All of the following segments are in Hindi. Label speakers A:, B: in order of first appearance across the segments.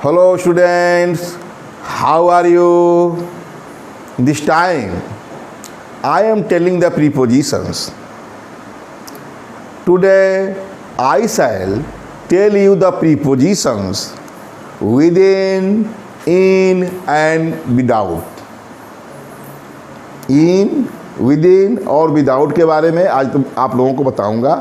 A: Hello students, how are you? This time I am telling the prepositions. Today I shall tell you the prepositions within, in and without. In, within और विदाउट के बारे में आज तो आप लोगों को बताऊंगा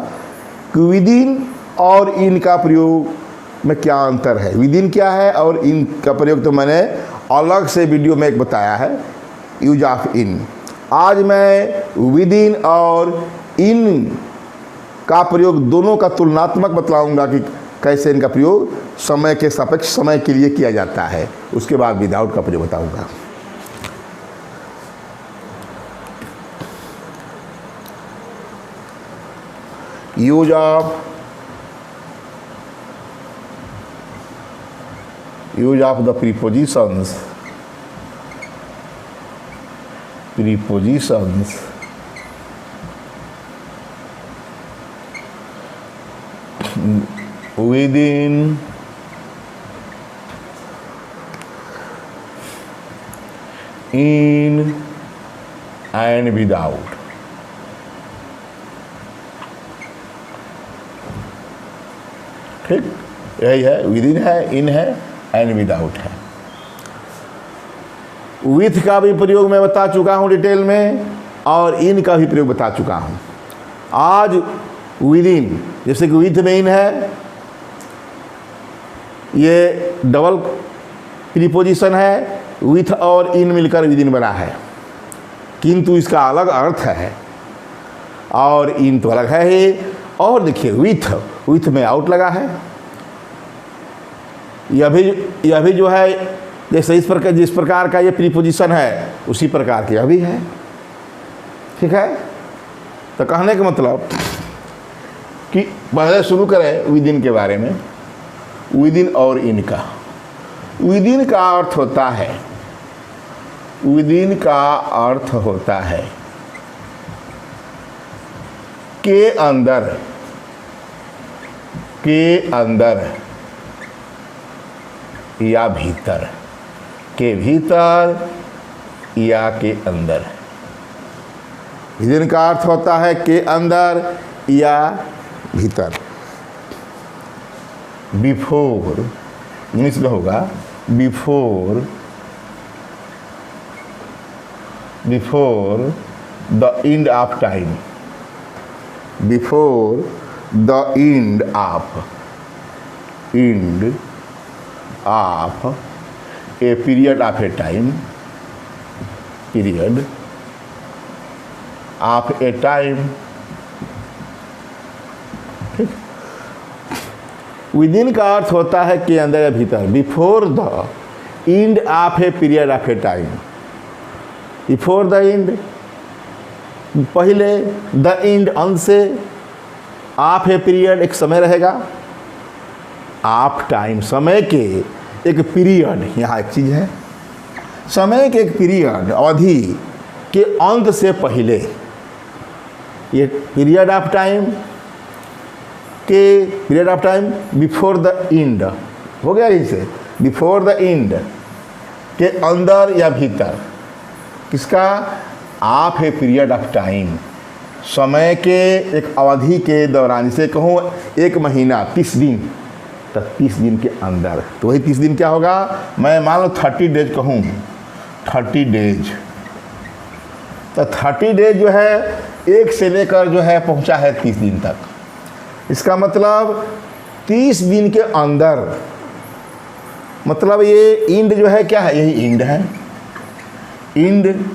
A: कि विदिन और इन का प्रयोग में क्या अंतर है। विदिन क्या है और इन का प्रयोग तो मैंने अलग से वीडियो में एक बताया है, यूज ऑफ इन। आज मैं विदिन और इन का प्रयोग दोनों का तुलनात्मक बतलाऊंगा कि कैसे इनका प्रयोग समय के सापेक्ष समय के लिए किया जाता है। उसके बाद विदाउट का प्रयोग बताऊंगा। Use of the prepositions within, in and without। ठीक, यही है, विदिन है, इन है एंड विदाउट है। विथ का भी प्रयोग मैं बता चुका हूँ डिटेल में और इन का भी प्रयोग बता चुका हूँ। आज विदिन, जैसे कि विथ में इन है, ये डबल प्रीपोजिशन है, विथ और इन मिलकर विदिन बना है, किंतु इसका अलग अर्थ है और इन तो अलग है ही। और देखिए विथ में आउट लगा है, यह भी जो है जैसे जिस प्रकार का ये प्रीपोजिशन है उसी प्रकार की यह भी है। ठीक है, तो कहने का मतलब कि पहले शुरू करें विदिन के बारे में। विदिन और इन का, विदिन का अर्थ होता है, विदिन का अर्थ होता है के अंदर, के अंदर या भीतर, के भीतर या के अंदर। विदिन का अर्थ होता है के अंदर या भीतर। बिफोर, इंग्लिश में होगा before, before the end of time, before the end of a period of A time, period of A time. ठीक, विदिन का अर्थ होता है के अंदर या भीतर। Before the end of a period of A time, before the end पहले, द एंड अंत से, ऑफ ए पीरियड एक समय रहेगा, ऑफ टाइम समय के एक पीरियड, यहाँ एक चीज़ है, समय के एक पीरियड अवधि के अंत से पहले, ये पीरियड ऑफ टाइम के period of time before the end हो गया। इसे बिफोर द एंड के अंदर या भीतर, किसका? Of a period of time, समय के एक अवधि के दौरान। इसे कहूँ एक महीना 30 दिन, तो 30 दिन के अंदर, तो वही 30 दिन क्या होगा? मैं मान लो 30 डेज कहूँ, 30 डेज, तो 30 डेज जो है एक से लेकर जो है पहुँचा है 30 दिन तक। इसका मतलब 30 दिन के अंदर, मतलब ये इंड जो है क्या है? यही इंड है। इंड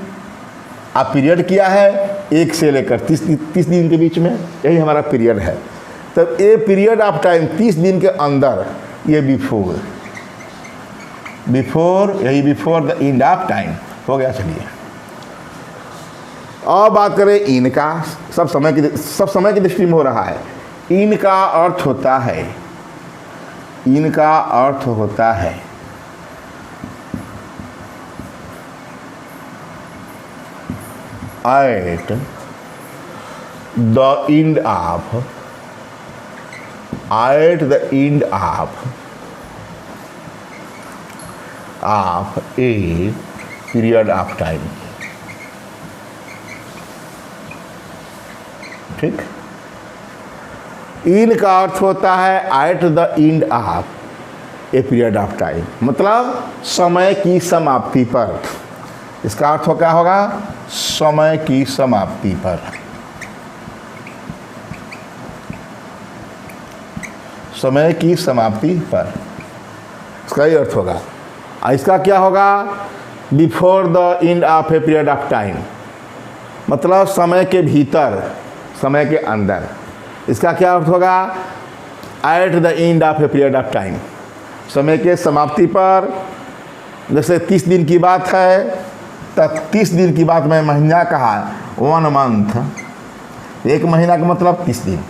A: आप पीरियड किया है एक से लेकर 30 दिन के बीच में, यही हमारा पीरियड है। तब ये पीरियड ऑफ टाइम 30 दिन के अंदर, ये बिफोर, यही before the end of time हो गया। चलिए अब बात करें इन का। सब समय की दृष्टि में हो रहा है। इन का अर्थ होता है, इन का अर्थ होता है at the end of, at the end of of a period of time. ठीक, इन का अर्थ होता है at the end of a period of time, मतलब समय की समाप्ति पर। इसका अर्थ क्या होगा? समय की समाप्ति पर। समय की समाप्ति पर, इसका ही अर्थ होगा। इसका क्या होगा? Before the end of a period of time, मतलब समय के भीतर, समय के अंदर। इसका क्या अर्थ होगा? At the end of a period of time, समय के समाप्ति पर। जैसे 30 दिन की बात है, तब 30 दिन की बात में महीना कहा, 1 मंथ, एक महीना का मतलब 30 दिन।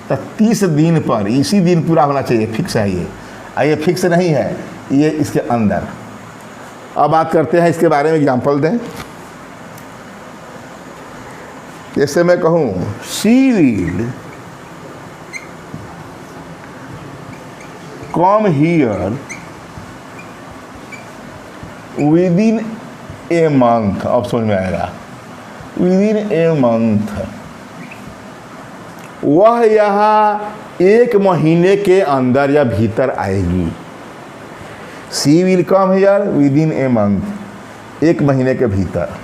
A: तो 30 दिन पर इसी दिन पूरा होना चाहिए, फिक्स है ये फिक्स नहीं है, ये इसके अंदर। अब बात करते हैं इसके बारे में, एग्जाम्पल दें। जैसे मैं कहूँ she will come here within a month. अब समझ में आएगा, विद इन ए मंथ, वह यहाँ 1 महीने के अंदर या भीतर आएगी। She will come here within a month, 1 महीने के भीतर।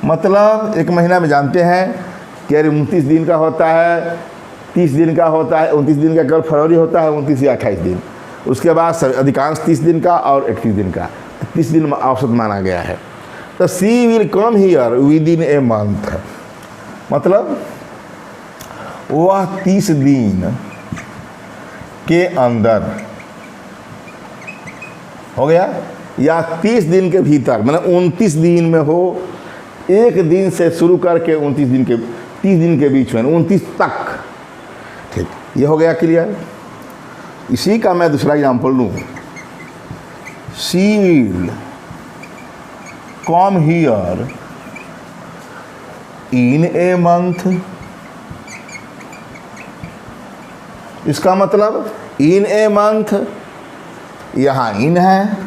A: मतलब 1 महीना में जानते हैं कि अरे 29 दिन का होता है, 30 दिन का होता है, 29 दिन का कल फरवरी होता है, 29 या 28 दिन। उसके बाद अधिकांश 30 दिन का और 31 दिन का, 30 दिन औसत माना गया है। तो she will come here within a month, मतलब वह 30 दिन के अंदर हो गया, या 30 दिन के भीतर, मतलब 29 दिन में हो, 1 दिन से शुरू करके 29 दिन के 30 दिन के बीच में, 29 तक। ठीक, ये हो गया क्लियर। इसी का मैं दूसरा एग्जाम्पल लूँ। She will come here in a month, इसका मतलब इन ए मंथ, यहाँ इन है,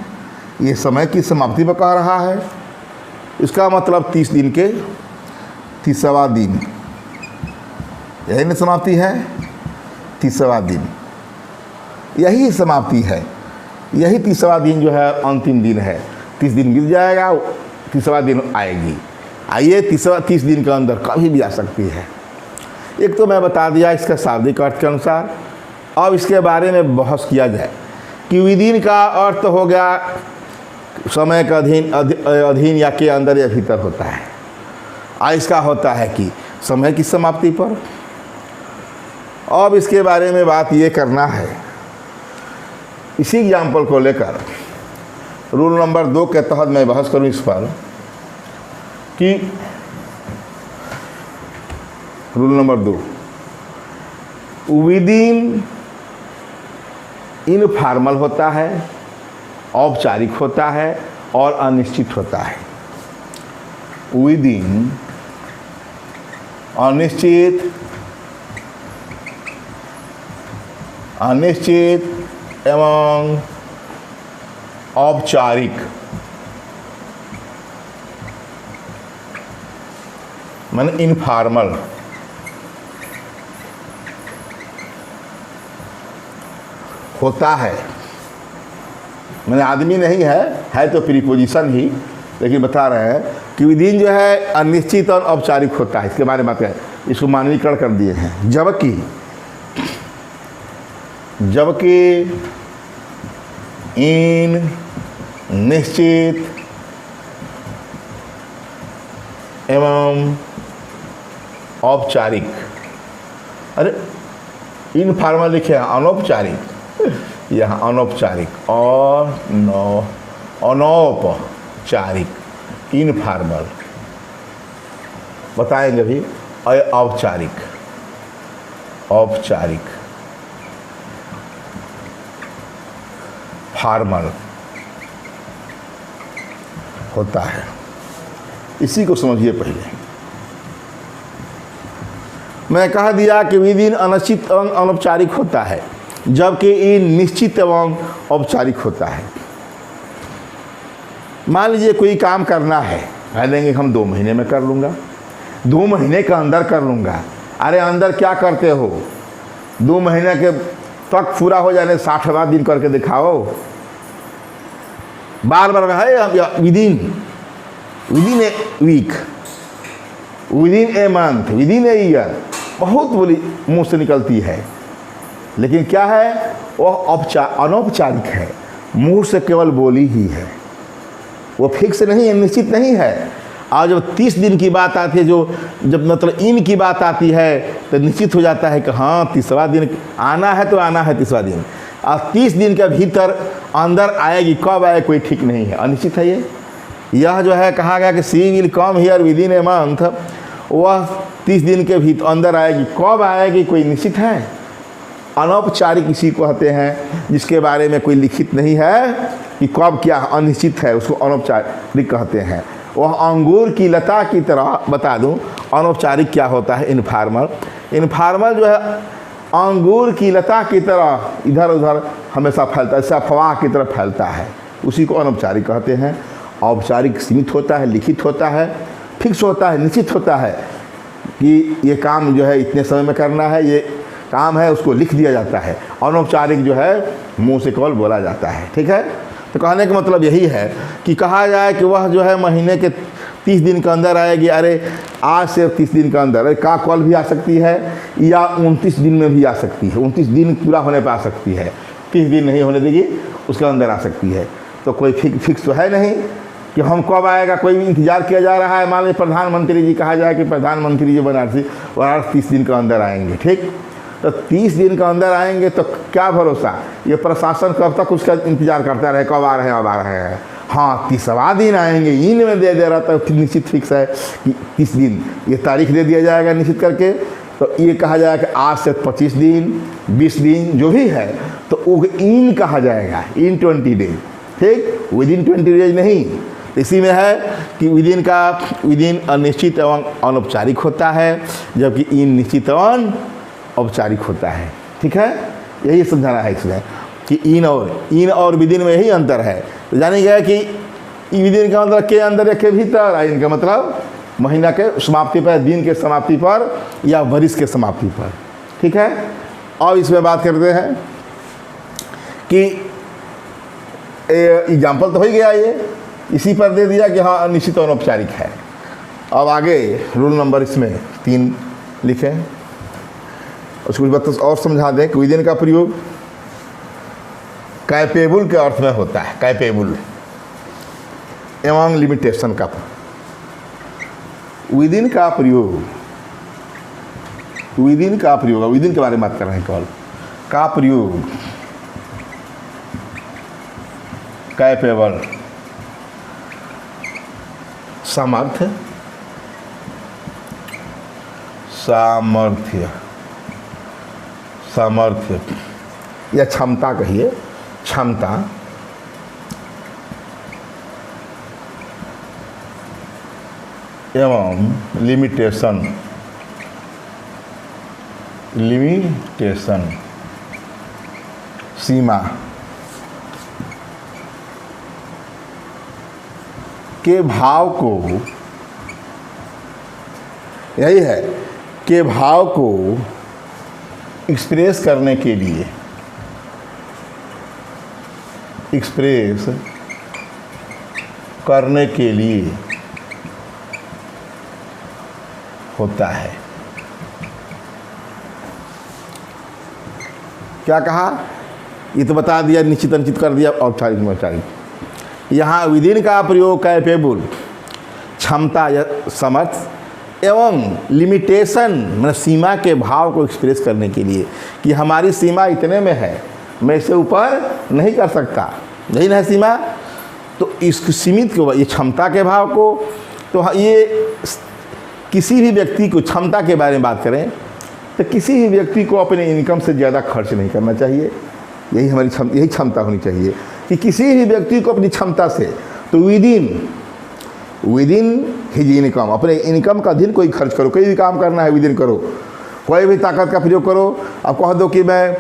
A: ये समय की समाप्ति पर कह रहा है। इसका मतलब 30 दिन के 30वां दिन, यही न समाप्ति है, 30वां दिन, यही समाप्ति है, यही 30वां दिन जो है अंतिम दिन है। 30 दिन बीत जाएगा, 30वां दिन आएगी। आइए 30 दिन के अंदर कभी भी आ सकती है। एक तो मैं बता दिया इसका शाब्दिक अर्थ के अनुसार। अब इसके बारे में बहस किया जाए कि विदिन का अर्थ हो गया समय का अधीन या के अंदर या भीतर होता है। इसका होता है कि समय की समाप्ति पर। अब इसके बारे में बात ये करना है, इसी एग्जाम्पल को लेकर रूल नंबर 2 के तहत मैं बहस करूं इस पर कि रूल नंबर 2, विदिन इनफॉर्मल होता है, औपचारिक होता है और अनिश्चित होता है। विदिन अनिश्चित, अनिश्चित एवं औपचारिक, माने इनफॉर्मल होता है। मैंने आदमी नहीं है तो प्रीपोजिशन ही, लेकिन बता रहे हैं कि विदिन जो है अनिश्चित और औपचारिक होता है। इसके बारे में बात है, इसको मानवीकरण कर दिए हैं। जबकि इन निश्चित एवं औपचारिक, अरे इनफॉर्मल लिखे हैं, अनौपचारिक, यहाँ अनौपचारिक और अनौपचारिक, इनफॉर्मल बताएंगे भी, औपचारिक, औपचारिक, फॉर्मल होता है। इसी को समझिए। पहले मैं कह दिया कि विदिन अनिश्चित एवं अनौपचारिक होता है, जबकि इन निश्चित एवं औपचारिक होता है। मान लीजिए कोई काम करना है, कह देंगे हम 2 महीने में कर लूँगा, 2 महीने के अंदर कर लूँगा। अरे अंदर क्या करते हो, 2 महीने के तक पूरा हो जाने 60वां दिन करके दिखाओ। बार बार है within a week, within a month, within a year, बहुत बोली मुँह से निकलती है, लेकिन क्या है वह अनौपचारिक है, मुँह से केवल बोली ही है, वो फिक्स नहीं है, निश्चित नहीं है। और जब 30 दिन की बात आती है, जब मतलब इन की बात आती है, तो निश्चित हो जाता है कि हाँ 30वां दिन आना है तो आना है 30वां दिन। और 30 दिन के भीतर अंदर आएगी, कब आए कोई ठीक नहीं है, अनिश्चित है ये। यह जो है कहा गया कि she will come here within a month, वह 30 दिन के भीतर अंदर आएगी, कब आएगी कोई निश्चित है। अनौपचारिक इसी को कहते हैं जिसके बारे में कोई लिखित नहीं है कि कब क्या, अनिश्चित है, उसको अनौपचारिक कहते हैं। वह अंगूर की लता की तरह, बता दूं अनौपचारिक क्या होता है, इनफॉर्मल। इनफॉर्मल जो है अंगूर की लता की तरह इधर उधर हमेशा फैलता है, जैसे अफवाह की तरह फैलता है, उसी को अनौपचारिक कहते हैं। औपचारिक सीमित होता है, लिखित होता है, फिक्स होता है, निश्चित होता है कि ये काम जो है इतने समय में करना है, ये काम है, उसको लिख दिया जाता है। अनौपचारिक जो है मुंह से केवल बोला जाता है, ठीक है। तो कहने का मतलब यही है कि कहा जाए कि वह जो है महीने के 30 दिन के अंदर आएगी, अरे आज से 30 दिन के अंदर, अरे का कल भी आ सकती है या 29 दिन में भी आ सकती है, 29 दिन पूरा होने पर आ सकती है, 30 दिन नहीं होने देगी उसके अंदर आ सकती है। तो कोई फिक्स तो है नहीं कि हम कब आएगा, कोई भी इंतजार किया जा रहा है। मान लीजिए प्रधानमंत्री जी, कहा जाए कि प्रधानमंत्री जी बनारसी 30 दिन के अंदर आएंगे, ठीक, तो 30 दिन के अंदर आएंगे तो क्या भरोसा, ये प्रशासन कब तक उसका इंतजार करता रहे, कब आ रहे हैं, अब आ रहे हैं। हाँ 30वां दिन आएंगे, इन में दे रहा था, निश्चित फिक्स है कि 30 दिन ये तारीख दे दिया जाएगा निश्चित करके। तो ये कहा जाएगा कि आज से 25 दिन 20 दिन जो भी है, तो वो इन कहा जाएगा, इन 20 डेज, ठीक, विदिन 20 डेज नहीं। इसी में है कि विदिन अनिश्चित एवं अनौपचारिक होता है, जबकि इन निश्चित एवं औपचारिक होता है, ठीक है। यही समझाना है इसमें कि इन और विदिन में यही अंतर है। तो जानी गया कि विदिन का मतलब के अंदर या के भीतर, इनका मतलब महीना के समाप्ति पर, दिन के समाप्ति पर या वर्ष के समाप्ति पर, ठीक है। और इसमें बात करते हैं कि एग्जाम्पल तो हो ही गया, ये इसी पर दे दिया कि हाँ निश्चित और औपचारिक है। अब आगे रूल नंबर इसमें 3 लिखें, उसको कुछ बात और समझा दें कि विदिन का प्रयोग कैपेबल के अर्थ में होता है, कैपेबल एवं लिमिटेशन का। विदिन का प्रयोग, विदिन के बारे में बात कर रहे हैं, केवल का प्रयोग कैपेबल, सामर्थ्य या क्षमता, कहिए क्षमता, एवं लिमिटेशन सीमा के भाव को, यही है के भाव को एक्सप्रेस करने के लिए, होता है। क्या कहा, ये तो बता दिया, निश्चित अनिश्चित कर दिया, औपचारिक अनौपचारिक। यहाँ विदिन का प्रयोग कैपेबल, क्षमता या समर्थ, एवं लिमिटेशन मतलब सीमा के भाव को एक्सप्रेस करने के लिए कि हमारी सीमा इतने में है, मैं इससे ऊपर नहीं कर सकता, यही ना है सीमा। तो इस सीमित को, ये क्षमता के भाव को, तो ये किसी भी व्यक्ति को, क्षमता के बारे में बात करें तो किसी भी व्यक्ति को अपने इनकम से ज़्यादा खर्च नहीं करना चाहिए। यही हमारी यही क्षमता होनी चाहिए कि किसी भी व्यक्ति को अपनी क्षमता से, तो विदिन हिज इनकम, अपने इनकम का अधीन कोई खर्च करो, कोई भी काम करना है विदिन करो, कोई भी ताकत का प्रयोग करो। अब कह दो कि मैं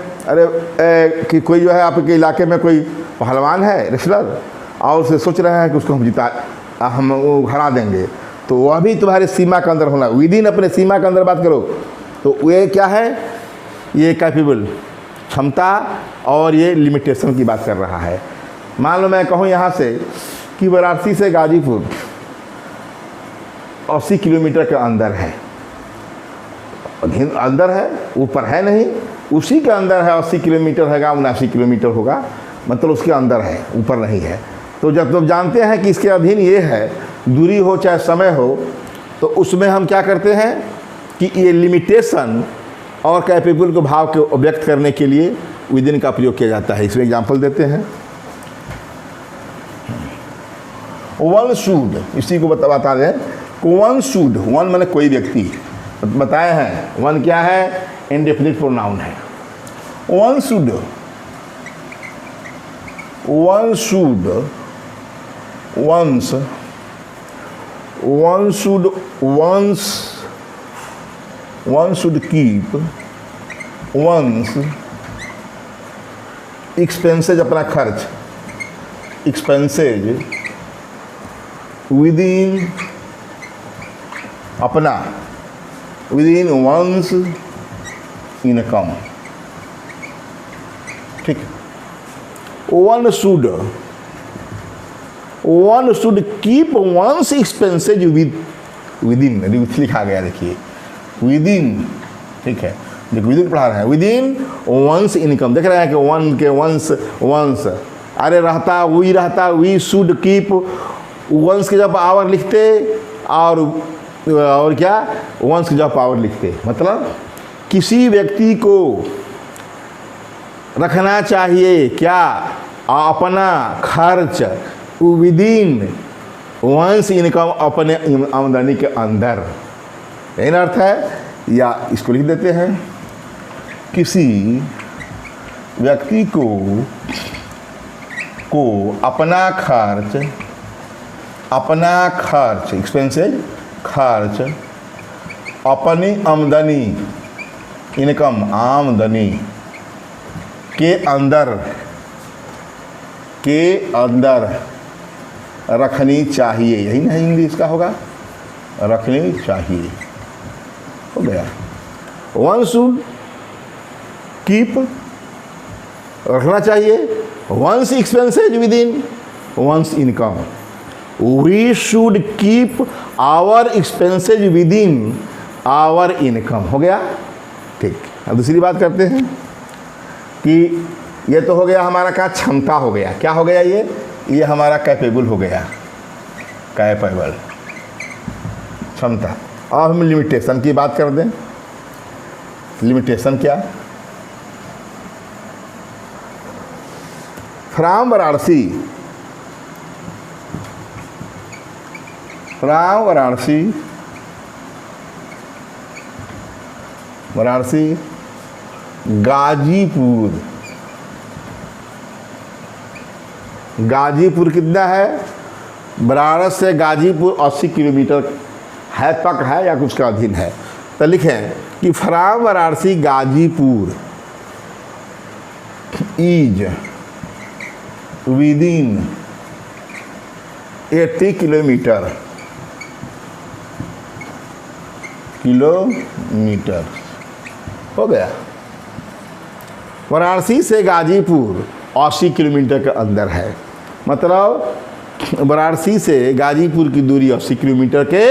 A: कि कोई जो है आपके इलाके में कोई पहलवान है, रेसलर, और उसे सोच रहे हैं कि उसको हम वो हरा देंगे, तो वह भी तुम्हारे सीमा के अंदर होना, विद इन अपने सीमा के अंदर बात करो। तो ये क्या है, ये कैपेबल क्षमता और ये लिमिटेशन की बात कर रहा है। मान लो मैं कहूँ यहाँ से कि वाराणसी से गाजीपुर 80 किलोमीटर के अंदर है, अंदर है, ऊपर है नहीं, उसी के अंदर है। 80 किलोमीटर हैगा, 79 किलोमीटर होगा, मतलब उसके अंदर है, ऊपर नहीं है। तो जब तुम जानते हैं कि इसके अधीन ये है, दूरी हो चाहे समय हो, तो उसमें हम क्या करते हैं कि ये लिमिटेशन और कैपेबल को भाव को व्यक्त करने के लिए विद इन का प्रयोग किया जाता है। इसमें एग्जाम्पल देते हैं, वन शुड, इसी को बता दें, वन शुड, वन माने कोई व्यक्ति, बताए हैं वन क्या है, इंडेफिनिट प्रोनाउन है। One should once one should keep one's expenses, अपना खर्च, expenses within अपना, within one's income। ठीक, one should keep one's expenses within लिखा गया, देखिए within, ठीक है, देखो विदिन पढ़ा रहे हैं, विदिन वंस इनकम, देख रहे हैं कि वन के वंस, अरे रहता, वी शुड कीप, वंस के जब आवर लिखते और क्या, वंस के जब पावर लिखते, मतलब किसी व्यक्ति को रखना चाहिए क्या, अपना खर्च विदिन वंस इनकम, अपने आमदनी के अंदर, यही अर्थ है। या इसको लिख देते हैं, किसी व्यक्ति को अपना खर्च एक्सपेंसेस, खर्च अपनी आमदनी, इनकम आमदनी के अंदर रखनी चाहिए, यही ना इंग्लिश का होगा, रखनी चाहिए, हो गया। वन शुड कीप, रखना चाहिए, one's expenses within one's income, we should keep our expenses within our income, हो गया। ठीक, अब दूसरी बात करते हैं कि ये तो हो गया हमारा क्या, क्षमता हो गया, क्या हो गया, ये हमारा कैपेबल हो गया, कैपेबल क्षमता। अब हम लिमिटेशन की बात कर दें। लिमिटेशन क्या, फ्रॉम वाराणसी गाजीपुर कितना है, वाराणसी से गाजीपुर 80 किलोमीटर है, तक है या कुछ का अधीन है। तो लिखें कि from Varanasi Ghazipur is within 80 kilometre हो गया। वाराणसी से गाजीपुर 80 किलोमीटर के अंदर है, मतलब वाराणसी से गाजीपुर की दूरी 80 किलोमीटर के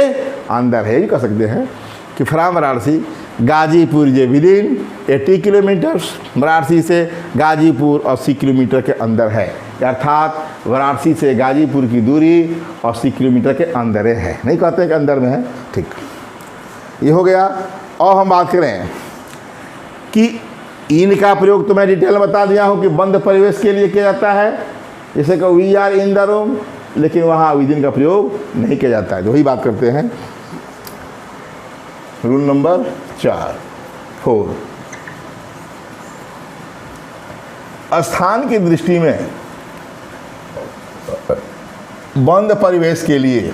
A: अंदर है। ये कह सकते हैं कि from Varanasi Ghazipur J within 80 kilometre, Varanasi से गाजीपुर 80 किलोमीटर के अंदर है, अर्थात वाराणसी से गाजीपुर की दूरी 80 किलोमीटर के अंदर है, नहीं कहते कि अंदर में है। ठीक, ये हो गया। और हम बात करें कि इनका प्रयोग तो मैं डिटेल में बता दिया हूँ कि बंद परिवेश के लिए किया जाता है, जैसे कि we are in the room, लेकिन वहाँ विदिन का प्रयोग नहीं किया जाता है। तो वही बात करते हैं, रूल नंबर 4 स्थान की दृष्टि में बंद परिवेश के लिए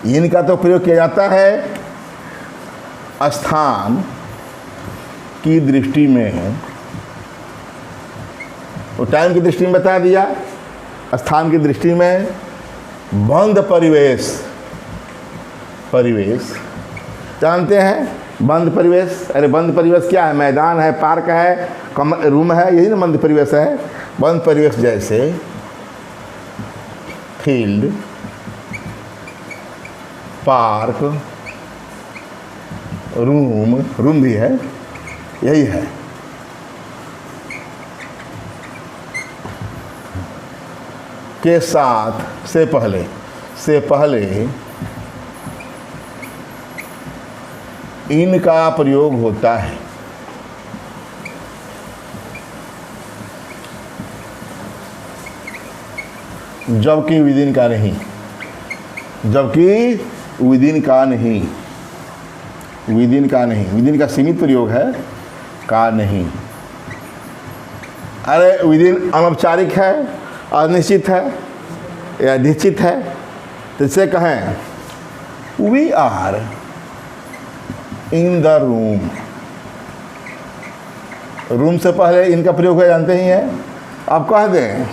A: इनका तो प्रयोग किया जाता है स्थान की दृष्टि में, तो टाइम की दृष्टि में बता दिया, स्थान की दृष्टि में बंद परिवेश, परिवेश जानते हैं बंद परिवेश। अरे बंद परिवेश क्या है? मैदान है, पार्क है, रूम है, यही ना बंद परिवेश है। बंद परिवेश जैसे फील्ड, पार्क, रूम भी है, यही है। के साथ से पहले इनका प्रयोग होता है। जबकि विदिन का नहीं, जबकि विदिन का नहीं, विदिन का नहीं, विदिन का सीमित प्रयोग है, का नहीं। अरे विदिन अनौपचारिक है, अनिश्चित है या निश्चित है, तो इसे कहें we are in the room. Room से पहले इनका प्रयोग है, जानते ही हैं। आप कह दें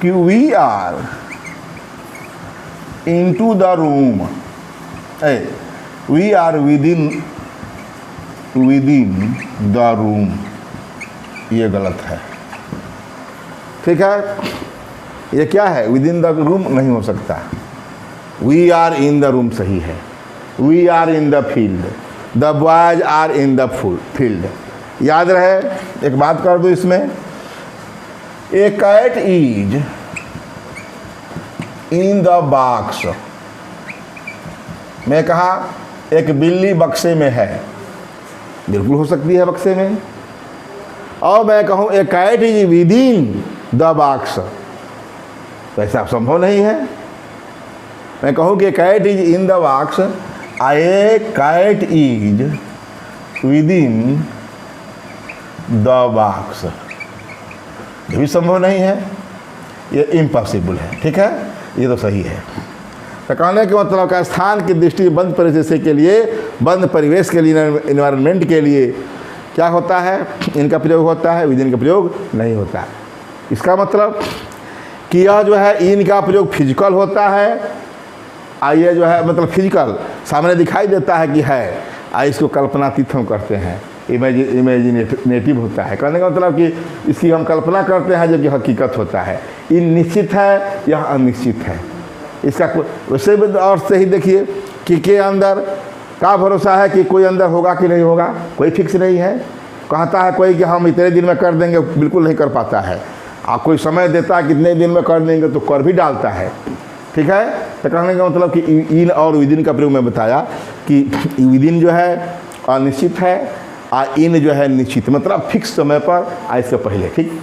A: कि we are into the room, we are within the room, ये गलत है। ठीक है, ये क्या है? विदिन द रूम नहीं हो सकता। We are in the room सही है। We are in the field, the boys are in the field. याद रहे, एक बात कर दो इसमें, a cat is in the box. मैं कहा एक बिल्ली बक्से में है, बिल्कुल हो सकती है बक्से में। और मैं कहूँ a cat is within the box, तो ऐसा संभव नहीं है। मैं कहूँ कि cat is in the box, a cat is within the box, ये भी संभव नहीं है, ये इम्पॉसिबल है। ठीक है, ये तो सही है। तो कहने के मतलब का स्थान की दृष्टि बंद परिवेश के लिए, बंद परिवेश के लिए, इन्वायरमेंट के लिए क्या होता है? इनका प्रयोग होता है, विदिन का प्रयोग नहीं होता है। इसका मतलब कि यह जो है इनका प्रयोग फिजिकल होता है, ये जो है मतलब फिजिकल सामने दिखाई देता है कि है, इसको कल्पनातीत हम करते हैं, इमेजिनेटिव होता है। कहने का मतलब कि इसकी हम कल्पना करते हैं जो कि हकीकत होता है। इन निश्चित है, यह अनिश्चित है। इसका वैसे भी और से ही देखिए कि के अंदर का भरोसा है कि कोई अंदर होगा कि नहीं होगा, कोई फिक्स नहीं है। कहता है कोई कि हम इतने दिन में कर देंगे, बिल्कुल नहीं कर पाता है। कोई समय देता है कितने दिन में कर देंगे, तो कर भी डालता है। ठीक है, तो कहने का मतलब कि इन और विदिन का प्रयोग मैं बताया कि विदिन जो है अनिश्चित है, इन जो है निश्चित, मतलब फिक्स समय पर, इससे पहले। ठीक,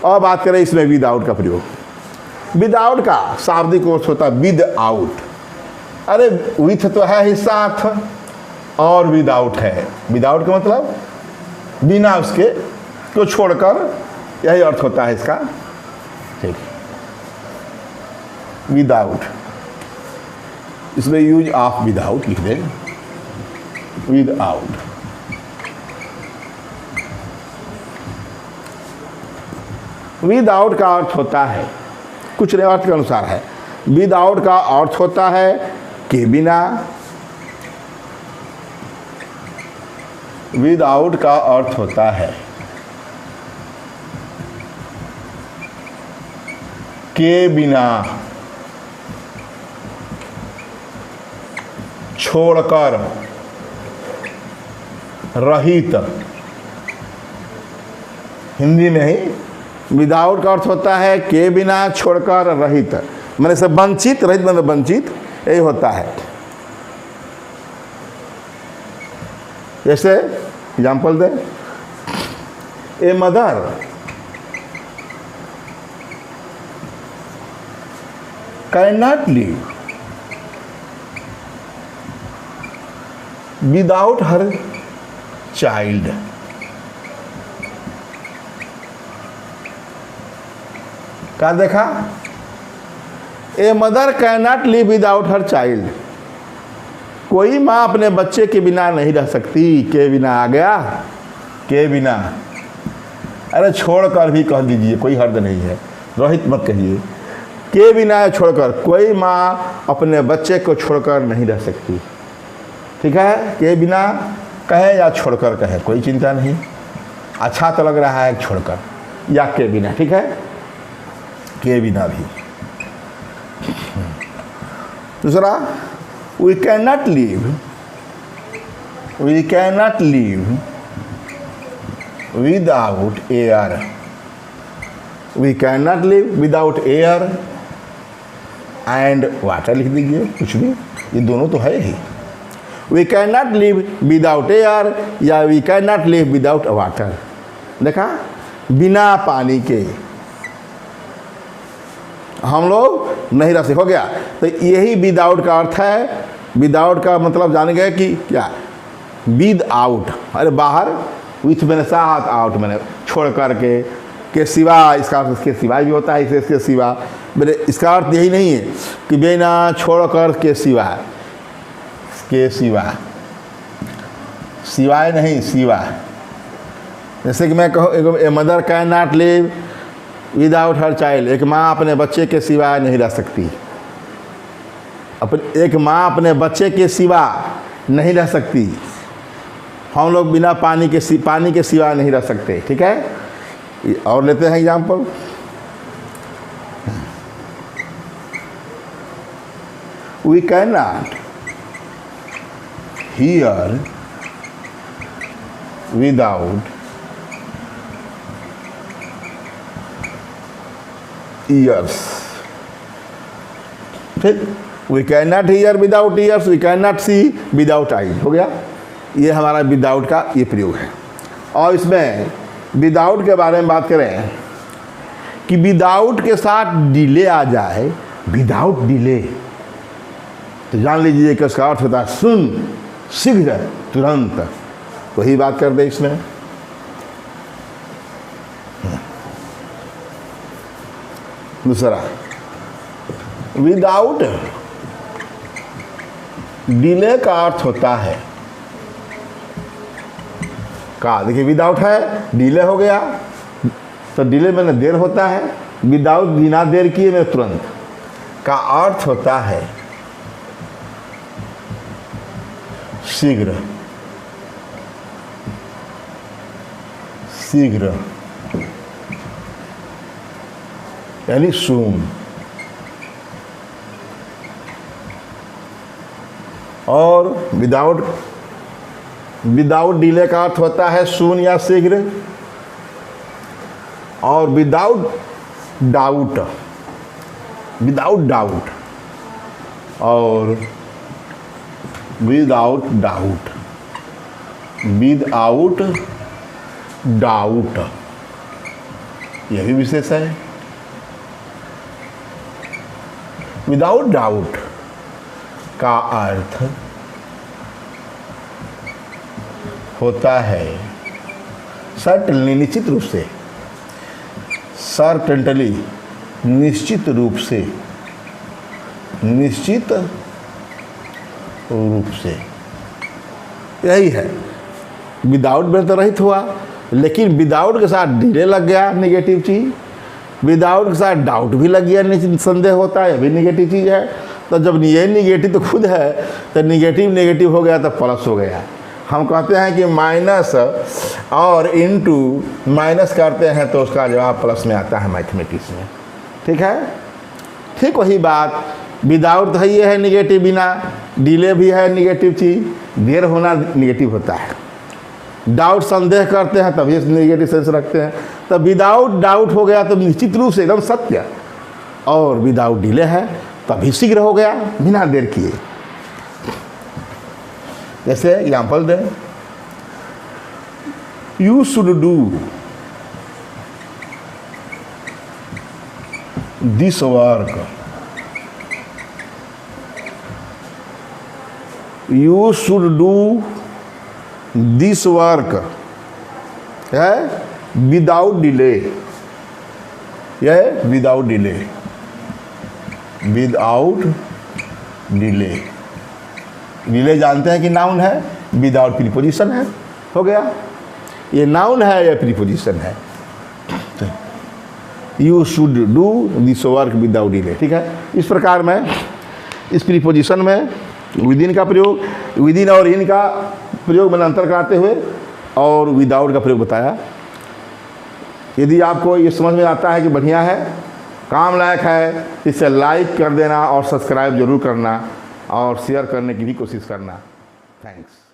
A: और बात करें इसमें विदाउट का प्रयोग। विदाउट का शाब्दिक अर्थ होता है विद आउट। अरे विथ तो है ही साथ, और विदाउट है। विदाउट का मतलब बिना उसके, को छोड़कर, यही अर्थ होता है इसका। ठीक, विदाउट, इसमें यूज ऑफ विदाउट लिख दें, विदाउट। विदाउट का अर्थ होता है, कुछ अर्थ के अनुसार है। विदाउट का अर्थ होता है के बिना। विदाउट का अर्थ होता है के बिना, छोड़कर, रहित। हिंदी में ही विदाउट का अर्थ होता है के बिना, छोड़कर, रहित। मैंने से वंचित, रहित मतलब वंचित, यही होता है। जैसे example they, a mother can not live without her child. क्या देखा? A mother can not live without her child. कोई माँ अपने बच्चे के बिना नहीं रह सकती। के बिना आ गया, के बिना। अरे छोड़ कर भी कह दीजिए, कोई हर्ज नहीं है। रोहित मत कहिए। के बिना छोड़कर, कोई माँ अपने बच्चे को छोड़कर नहीं रह सकती। ठीक है, के बिना कहे या छोड़कर कहे, कोई चिंता नहीं, अच्छा तो लग रहा है छोड़कर या के बिना। ठीक है, के बिना भी। दूसरा, we can not live without air. We can not live without air and water लिख दीजिए, कुछ भी, ये दोनों तो है ही। We can not live without air या we can not live without water. देखा, बिना पानी के हम लोग नहीं रह सकते। हो गया, तो यही विदाउट का अर्थ है। विदाउट का मतलब जान गए कि क्या, विद आउट, अरे बाहर, विथ मैंने साथ, आउट मैंने छोड़ करके, के सिवा, इसका अर्थ इसके सिवा भी होता है, इसके सिवा। मेरे इसका अर्थ यही नहीं है कि बिना छोड़ कर के सिवा, के सिवा, सिवाय नहीं, सिवा। जैसे कि मैं कहूँ, a mother can not live without her child. एक माँ अपने बच्चे के सिवा नहीं रह सकती। एक माँ अपने बच्चे के सिवा नहीं रह सकती। हम लोग बिना पानी के सिवा नहीं रह सकते। ठीक है, और लेते हैं example. We can not hear without ears. ठीक, we can not hear without ears, we can not see without eye. हो गया, ये हमारा विदाउट का ये प्रयोग है। और इसमें विदाउट के बारे में बात करें कि विदाउट के साथ डिले आ जाए, विदाउट डिले, तो जान लीजिए कि उसका अर्थ होता है सुन, शीघ्र, तुरंत। वही बात कर दे इसमें। दूसरा, विदाउट डिले का अर्थ होता है का, देखिए विदाउट है, डिले हो गया, तो डिले में देर होता है। विदाउट, बिना देर किए में तुरंत का अर्थ होता है शीघ्र, शीघ्र यानी सून। और विदाउट डिले का अर्थ होता है सून या शीघ्र। और विदाउट डाउट, और विदाउट डाउट, यह भी विशेष है। विदाउट डाउट का अर्थ होता है सर्टेनली, निश्चित रूप से, सर्टेनली, निश्चित रूप से, निश्चित रूप से, यही है। विदाउट में तो रहित हुआ, लेकिन विदाउट के साथ डिले लग गया, नेगेटिव चीज़। विदाउट के साथ डाउट भी लग गया, संदेह होता है, ये भी नेगेटिव चीज़ है। तो जब ये नेगेटिव तो खुद है, तो नेगेटिव हो गया तो प्लस हो गया। हम कहते हैं कि माइनस और इनटू माइनस करते हैं तो उसका जवाब प्लस में आता है मैथमेटिक्स में। ठीक है, ठीक वही बात। विदाउट है, ये है निगेटिव, बिना डिले भी है निगेटिव चीज़, देर होना निगेटिव होता है। डाउट, संदेह करते हैं तभी निगेटिव सेंस रखते हैं। तो विदाउट डाउट हो गया तो निश्चित रूप से एकदम सत्य, और विदाउट डिले है तभी शीघ्र हो गया, बिना देर किए। जैसे एग्जाम्पल दें, you should do this work, you should do this work है विदाउट डिले, यह without delay, without delay. Delay जानते हैं कि नाउन है, विदाउट प्रीपोजिशन है। हो गया, ये नाउन है या प्रीपोजिशन है। तो you should do this work without delay. ठीक है, इस प्रकार मैं इस प्रीपोजिशन में विद इन का प्रयोग, विद इन और इन का प्रयोग मैंने अंतर कराते हुए और विदाउट का प्रयोग बताया। यदि आपको ये समझ में आता है कि बढ़िया है, काम लायक है, इसे लाइक कर देना और सब्सक्राइब जरूर करना और शेयर करने की भी कोशिश करना। थैंक्स।